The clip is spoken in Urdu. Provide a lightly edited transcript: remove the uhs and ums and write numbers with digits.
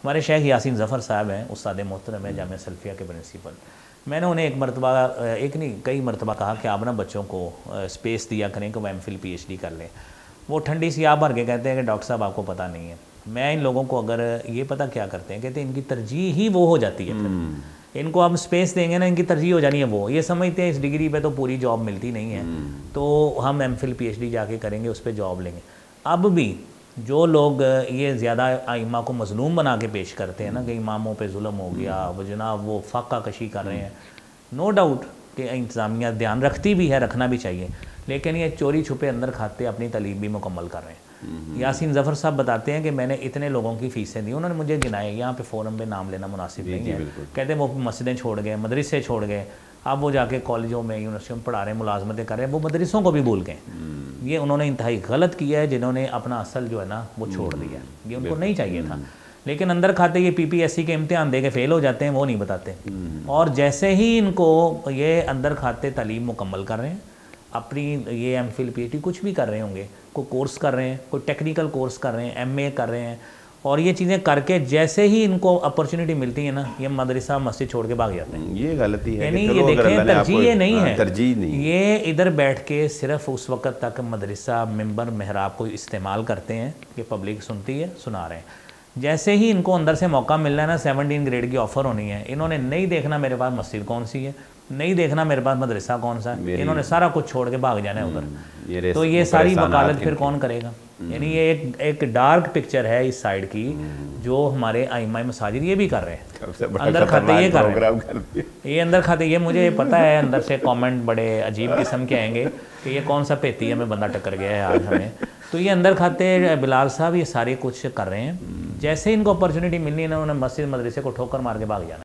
ہمارے شیخ یاسین ظفر صاحب ہیں، استاد محترم ہیں، جامعہ سلفیہ کے پرنسپل. میں نے انہیں ایک مرتبہ ایک نہیں کئی مرتبہ کہا کہ آپ نا بچوں کو اسپیس دیا کریں کہ وہ M Phil P H D کر لیں. وہ ٹھنڈی سی آب بھر کے کہتے ہیں کہ ڈاکٹر صاحب آپ کو پتہ نہیں ہے. میں ان لوگوں کو اگر یہ پتہ کیا کرتے ہیں، کہتے ہیں ان کی ترجیح ہی وہ ہو جاتی ہے. پھر ان کو آپ اسپیس دیں گے نا، ان کی ترجیح ہو جانی ہے وہ. یہ سمجھتے ہیں اس ڈگری پہ تو پوری جاب ملتی نہیں ہے، تو ہم M Phil P H D جا کے کریں گے، اس پہ جاب لیں گے. اب بھی جو لوگ یہ زیادہ ائمہ کو مظلوم بنا کے پیش کرتے ہیں نا کہ اماموں پہ ظلم ہو گیا، وہ جناب وہ فقہ کشی کر رہے ہیں، نو ڈاؤٹ کہ انتظامیہ دھیان رکھتی بھی ہے، رکھنا بھی چاہیے، لیکن یہ چوری چھپے اندر کھاتے اپنی تعلیم بھی مکمل کر رہے ہیں. یاسین ظفر صاحب بتاتے ہیں کہ میں نے اتنے لوگوں کی فیسیں دی، انہوں نے مجھے گنائے. یہاں پہ فورم پہ نام لینا مناسب نہیں ہے. کہتے ہیں وہ مسجدیں چھوڑ گئے، مدرسے چھوڑ گئے، اب وہ جا کے کالجوں میں یونیورسٹیوں میں پڑھا رہے ہیں، ملازمتیں کر رہے ہیں، وہ مدرسوں کو بھی بھول گئے. یہ انہوں نے انتہائی غلط کیا ہے جنہوں نے اپنا اصل جو ہے نا وہ چھوڑ دیا. یہ ان کو نہیں چاہیے تھا. لیکن اندر کھاتے یہ پی پی ایس سی کے امتحان دے کے فیل ہو جاتے ہیں، وہ نہیں بتاتے. اور جیسے ہی ان کو یہ اندر کھاتے تعلیم مکمل کر رہے ہیں، اپنی یہ M Phil P H D کچھ بھی کر رہے ہوں گے، کوئی کورس کر رہے ہیں، کوئی ٹیکنیکل کورس کر رہے ہیں، ایم اے کر رہے ہیں، اور یہ چیزیں کر کے جیسے ہی ان کو اپرچونٹی ملتی ہے نا، یہ مدرسہ مسجد چھوڑ کے بھاگ جاتے ہیں. یہ غلطی ہے. یعنی یہ دیکھیں ترجیح یہ نہیں ہے، ترجیح نہیں. یہ ادھر بیٹھ کے صرف اس وقت تک مدرسہ ممبر محراب کو استعمال کرتے ہیں کہ پبلک سنتی ہے، سنا رہے ہیں. جیسے ہی ان کو اندر سے موقع ملنا ہے نا، 17 گریڈ کی آفر ہونی ہے، انہوں نے نہیں دیکھنا میرے پاس مسجد کون سی ہے، نہیں دیکھنا میرے پاس مدرسہ کون سا ہے، انہوں نے سارا کچھ چھوڑ کے بھاگ جانا ہے ادھر. تو یہ ساری وکالت پھر کون کرے گا؟ یعنی یہ ایک ڈارک پکچر ہے اس سائڈ کی، جو ہمارے ائمہ مساجد یہ بھی کر رہے ہیں. اندر کھاتے یہ کر رہے ہیں، یہ اندر کھاتے یہ مجھے پتہ ہے اندر سے کامنٹ بڑے عجیب قسم کے آئیں گے کہ یہ کون سا پیتی ہے میں بندہ ٹکر گیا ہے آج ہمیں. تو یہ اندر کھاتے بلال صاحب یہ سارے کچھ کر رہے ہیں. جیسے ان کو اپرچونٹی ملنی ہے نا، انہوں نے مسجد مدرسے کو ٹھوکر مار کے بھاگ جانا.